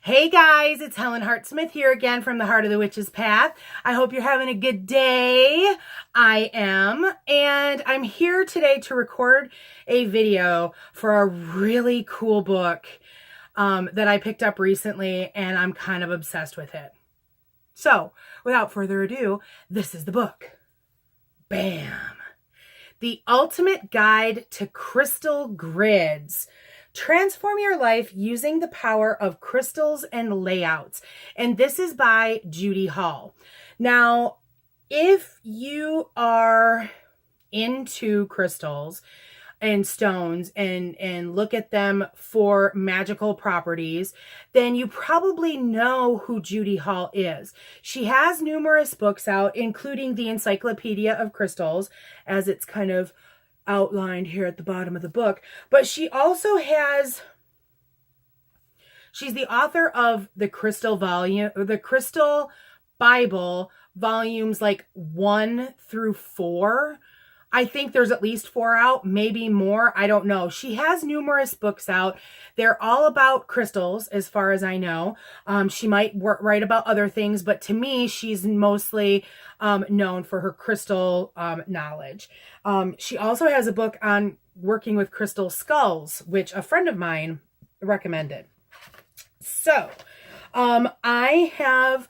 Hey guys, it's Helen Hart Smith here again from the Heart of the Witch's Path. I hope you're having a good day. I am, and I'm here today to record a video for a really cool book that I picked up recently, and I'm kind of obsessed with it. So, without further ado, this is the book. Bam! The Ultimate Guide to Crystal Grids. Transform your life using the power of crystals and layouts. And this is by Judy Hall. Now, if you are into crystals and stones and look at them for magical properties, then you probably know who Judy Hall is. She has numerous books out, including the Encyclopedia of Crystals, as it's kind of outlined here at the bottom of the book. But she also has, she's the author of the Crystal Bible volumes like 1 through 4. I think there's at least 4 out, maybe more. I don't know. She has numerous books out. They're all about crystals, as far as I know. She might write about other things, but to me, she's mostly known for her crystal knowledge. She also has a book on working with crystal skulls, which a friend of mine recommended. So, I have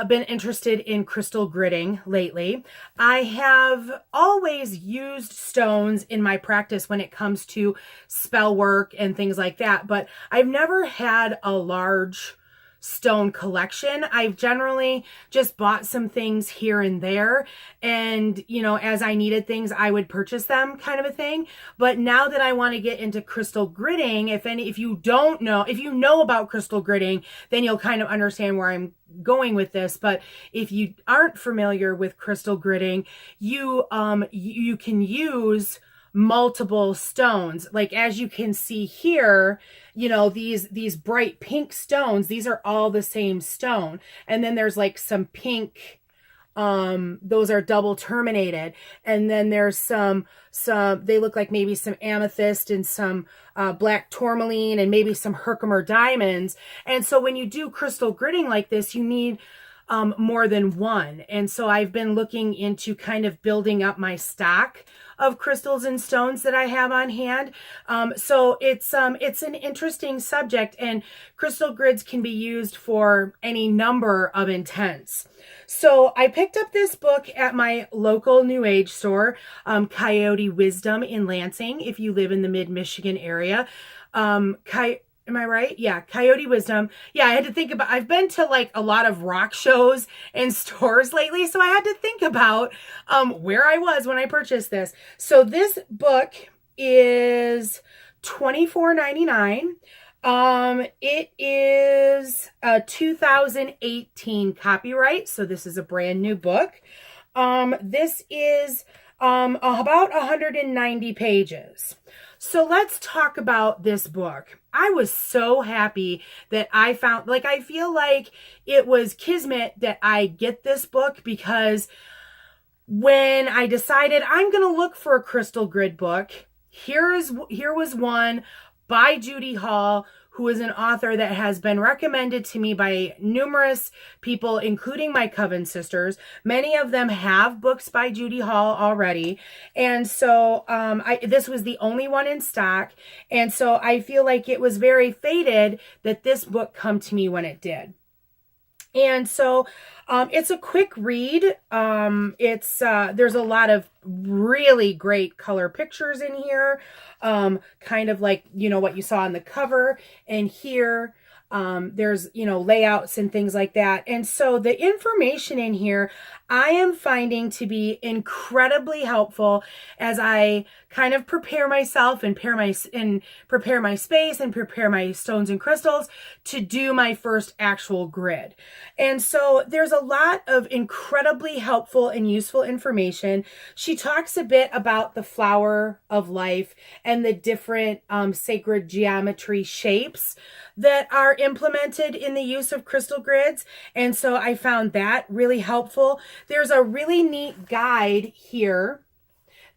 been interested in crystal gridding lately. I have always used stones in my practice when it comes to spell work and things like that, but I've never had a large stone collection. I've generally just bought some things here and there, and you know, as I needed things, I would purchase them, kind of a thing. But now that I want to get into crystal gridding, if you know about crystal gridding, then you'll kind of understand where I'm going with this. But if you aren't familiar with crystal gridding, you can use multiple stones. Like, as you can see here, you know, these bright pink stones, these are all the same stone. And then there's like some pink, those are double terminated. And then there's some, they look like maybe some amethyst and some black tourmaline and maybe some Herkimer diamonds. And so when you do crystal gridding like this, you need more than one. And so I've been looking into kind of building up my stock of crystals and stones that I have on hand. So it's an interesting subject, and crystal grids can be used for any number of intents. So I picked up this book at my local New Age store, Coyote Wisdom in Lansing, if you live in the mid-Michigan area. Am I right? Yeah, Coyote Wisdom. Yeah, I had to think about, I've been to like a lot of rock shows and stores lately, so I had to think about where I was when I purchased this. So this book is $24.99. It is a 2018 copyright, so this is a brand new book. This is about 190 pages. So let's talk about this book. I was so happy that I found, like, I feel like it was kismet that I get this book, because when I decided I'm going to look for a crystal grid book, here was one by Judy Hall, who is an author that has been recommended to me by numerous people, including my Coven sisters. Many of them have books by Judy Hall already. And so this was the only one in stock. And so I feel like it was very fated that this book come to me when it did. And so it's a quick read. There's a lot of really great color pictures in here, kind of like, you know, what you saw on the cover. And here, there's, you know, layouts and things like that. And so the information in here, I am finding to be incredibly helpful as I kind of prepare myself and prepare my space and prepare my stones and crystals to do my first actual grid. And so there's a lot of incredibly helpful and useful information. She talks a bit about the flower of life and the different sacred geometry shapes that are implemented in the use of crystal grids. And so I found that really helpful. There's a really neat guide here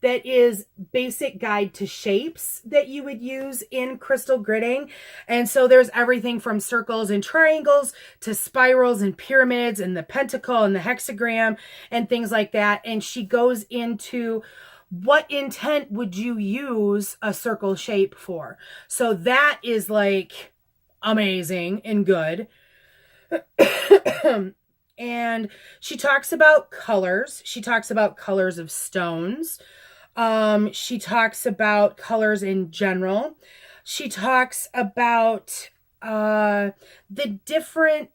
that is basic guide to shapes that you would use in crystal gridding. And so there's everything from circles and triangles to spirals and pyramids and the pentacle and the hexagram and things like that. And she goes into what intent would you use a circle shape for? So that is like amazing and good. And she talks about colors. She talks about colors of stones. She talks about colors in general. She talks about the different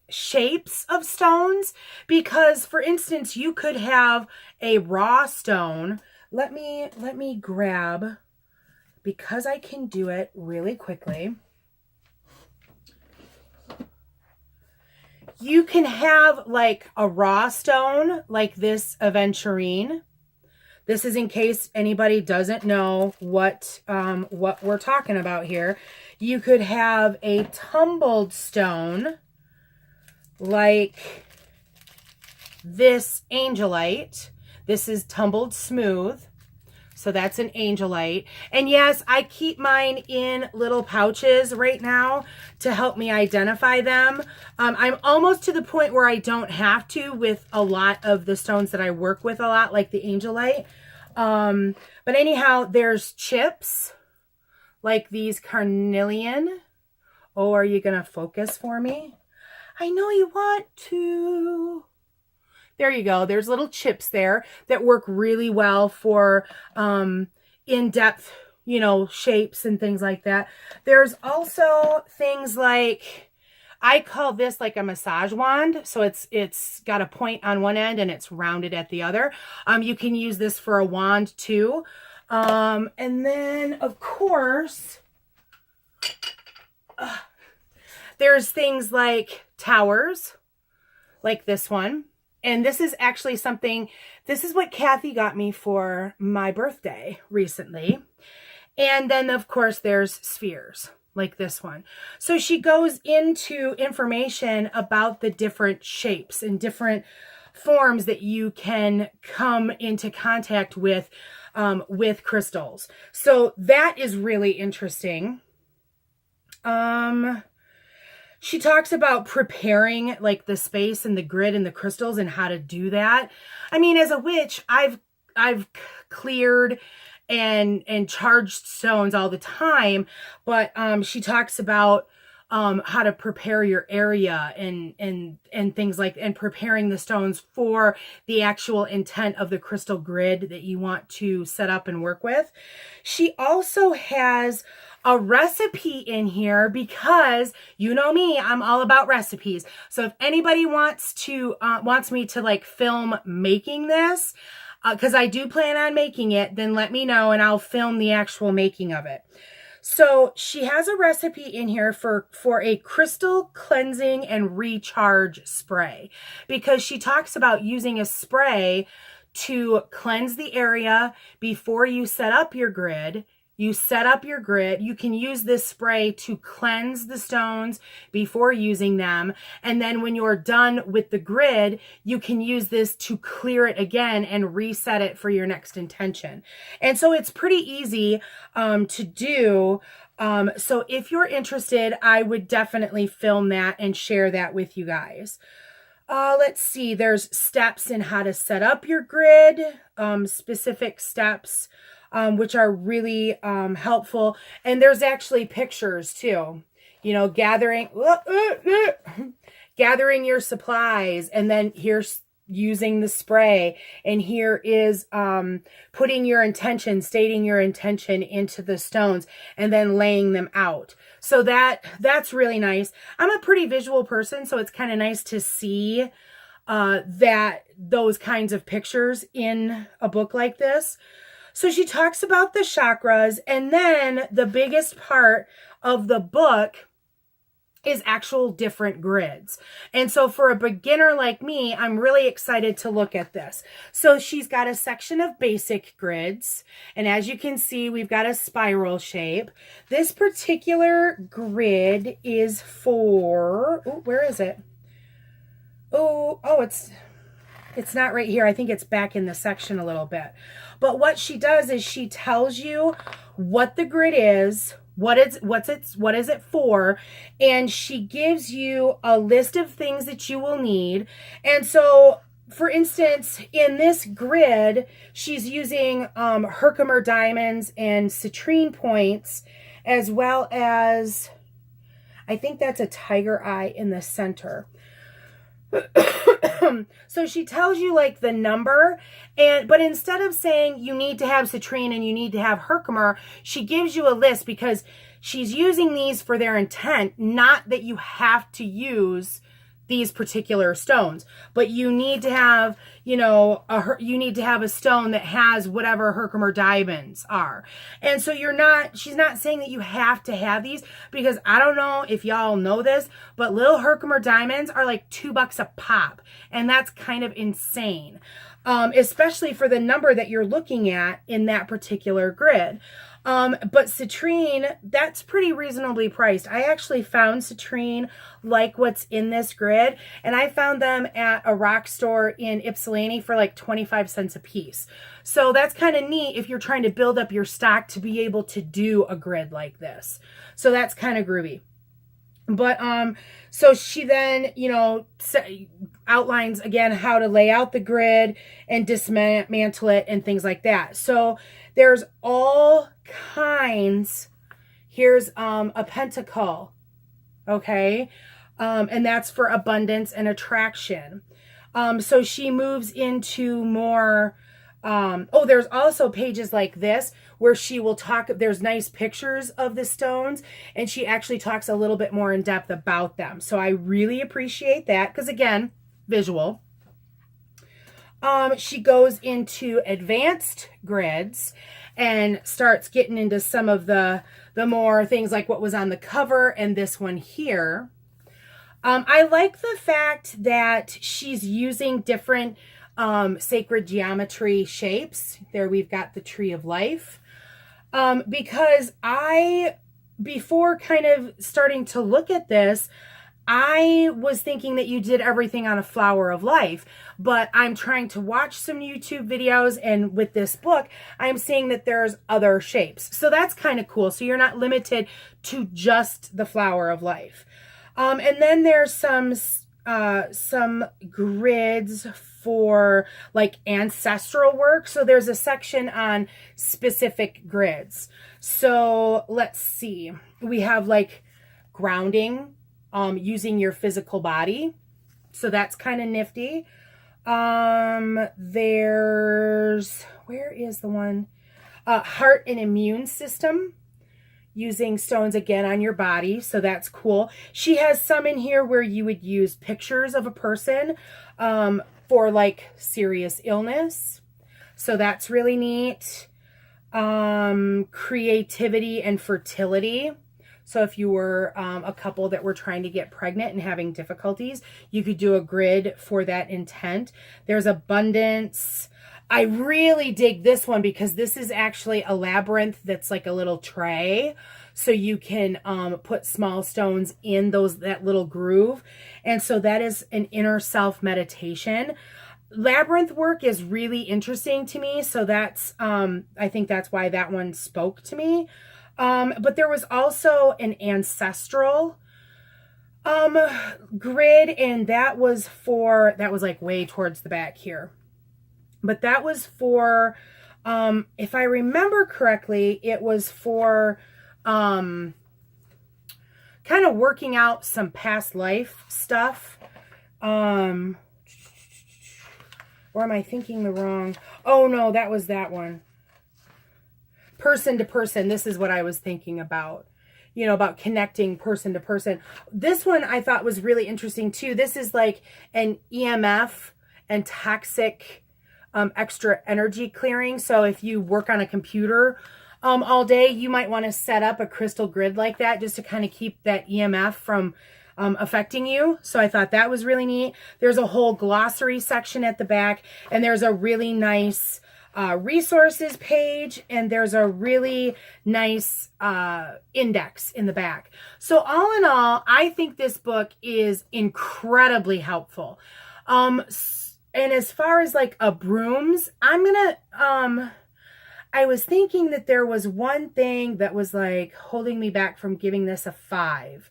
shapes of stones, because for instance, you could have a raw stone. Let me grab, because I can do it really quickly. You can have like a raw stone like this aventurine. This is in case anybody doesn't know what we're talking about here. You could have a tumbled stone like this angelite. This is tumbled smooth. So that's an angelite. And yes, I keep mine in little pouches right now to help me identify them. I'm almost to the point where I don't have to with a lot of the stones that I work with a lot, like the angelite. But anyhow, there's chips like these carnelian. Oh, are you going to focus for me? I know you want to. There you go. There's little chips there that work really well for in-depth, you know, shapes and things like that. There's also things like, I call this like a massage wand. So it's got a point on one end and it's rounded at the other. You can use this for a wand too. And then of course, there's things like towers, like this one. And this is actually something, this is what Kathy got me for my birthday recently. And then of course there's spheres like this one. So she goes into information about the different shapes and different forms that you can come into contact with crystals. So that is really interesting. She talks about preparing like the space and the grid and the crystals and how to do that. I mean, as a witch, I've cleared and charged stones all the time, but she talks about how to prepare your area and things like, and preparing the stones for the actual intent of the crystal grid that you want to set up and work with. She also has a recipe in here because you know me, I'm all about recipes. So if anybody wants me to like film making this, because I do plan on making it, then let me know and I'll film the actual making of it. So she has a recipe in here for a crystal cleansing and recharge spray, because she talks about using a spray to cleanse the area before you set up your grid. You set up your grid. You can use this spray to cleanse the stones before using them. And then when you're done with the grid, you can use this to clear it again and reset it for your next intention. And so it's pretty easy to do. So if you're interested, I would definitely film that and share that with you guys. Let's see. There's steps in how to set up your grid, specific steps, which are really helpful. And there's actually pictures too, you know, gathering your supplies, and then here's using the spray, and here is putting your intention, stating your intention into the stones and then laying them out. So that's really nice. I'm a pretty visual person, so it's kind of nice to see those kinds of pictures in a book like this. So she talks about the chakras, and then the biggest part of the book is actual different grids. And so for a beginner like me, I'm really excited to look at this. So she's got a section of basic grids, and as you can see, we've got a spiral shape. This particular grid is for, where is it? Oh, it's It's not right here. I think it's back in the section a little bit. But what she does is she tells you what the grid is, what is it for, and she gives you a list of things that you will need. And so, for instance, in this grid, she's using Herkimer diamonds and citrine points, as well as, I think that's a tiger eye in the center. So she tells you like the number, but instead of saying you need to have citrine and you need to have Herkimer, she gives you a list because she's using these for their intent, not that you have to use these particular stones, but you need to have, you know, you need to have a stone that has whatever Herkimer diamonds are. And so she's not saying that you have to have these, because I don't know if y'all know this, but little Herkimer diamonds are like $2 a pop. And that's kind of insane. Especially for the number that you're looking at in that particular grid. But citrine, that's pretty reasonably priced. I actually found citrine like what's in this grid, and I found them at a rock store in Ypsilanti for like 25 cents a piece. So that's kind of neat if you're trying to build up your stock to be able to do a grid like this. So that's kind of groovy. But so she then, you know, outlines again how to lay out the grid and dismantle it and things like that. So there's all kinds. Here's a pentacle, okay? And that's for abundance and attraction. So she moves into more, there's also pages like this where she will talk, there's nice pictures of the stones, and she actually talks a little bit more in depth about them. So I really appreciate that, because again, visual. She goes into advanced grids and starts getting into some of the more things like what was on the cover and this one here. I like the fact that she's using different sacred geometry shapes. There we've got the tree of life. Because before kind of starting to look at this, I was thinking that you did everything on a flower of life, but I'm trying to watch some YouTube videos, and with this book, I'm seeing that there's other shapes. So that's kind of cool. So you're not limited to just the flower of life. And then there's some grids for like ancestral work. So there's a section on specific grids. So let's see. We have like grounding, using your physical body. So that's kind of nifty. There's, where is the one? Heart and immune system, using stones again on your body. So that's cool. She has some in here where you would use pictures of a person, for like serious illness. So that's really neat. Creativity and fertility. So if you were a couple that were trying to get pregnant and having difficulties, you could do a grid for that intent. There's abundance. I really dig this one because this is actually a labyrinth that's like a little tray. So you can put small stones in that little groove. And so that is an inner self meditation. Labyrinth work is really interesting to me. So that's, I think that's why that one spoke to me. But there was also an ancestral grid, and that was like way towards the back here. But that was for, if I remember correctly, it was for kind of working out some past life stuff. Or am I thinking the wrong? Oh no, that was that one. Person to person. This is what I was thinking about. You know, about connecting person to person. This one I thought was really interesting too. This is like an EMF and toxic extra energy clearing. So if you work on a computer all day, you might want to set up a crystal grid like that just to kind of keep that EMF from affecting you. So I thought that was really neat. There's a whole glossary section at the back, and there's a really nice resources page, and there's a really nice index in the back. So all in all, I think this book is incredibly helpful. And as far as like a brooms, I'm gonna, I was thinking that there was one thing that was like holding me back from giving this a 5.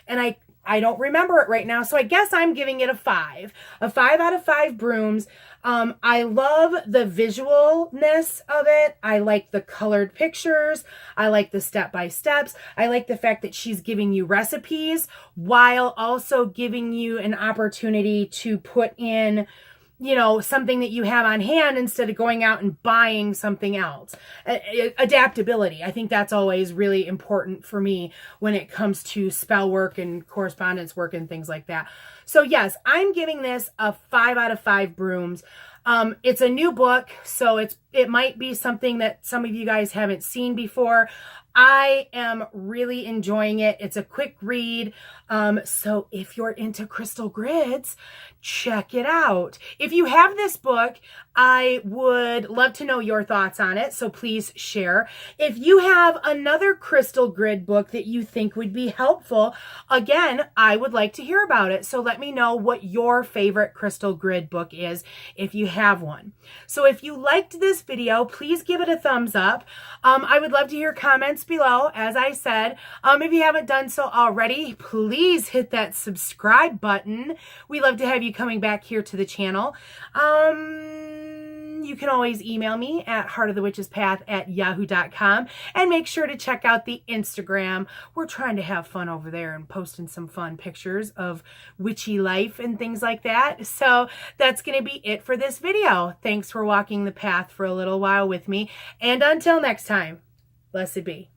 And I don't remember it right now, so I guess I'm giving it a 5. A 5 out of 5 brooms. I love the visualness of it. I like the colored pictures. I like the step-by-steps. I like the fact that she's giving you recipes while also giving you an opportunity to put in, you know, something that you have on hand instead of going out and buying something else. Adaptability. I think that's always really important for me when it comes to spell work and correspondence work and things like that. So yes, I'm giving this a 5 out of 5 brooms. It's a new book, so it might be something that some of you guys haven't seen before. I am really enjoying it. It's a quick read. So if you're into crystal grids, check it out. If you have this book, I would love to know your thoughts on it. So please share. If you have another crystal grid book that you think would be helpful, again, I would like to hear about it. So let me know what your favorite crystal grid book is if you have one. So if you liked this video, please give it a thumbs up. I would love to hear comments below. As I said, if you haven't done so already, please hit that subscribe button. We love to have you coming back here to the channel. You can always email me at heartofthewitchespath@yahoo.com, and make sure to check out the Instagram. We're trying to have fun over there and posting some fun pictures of witchy life and things like that. So that's going to be it for this video. Thanks for walking the path for a little while with me, and until next time, blessed be.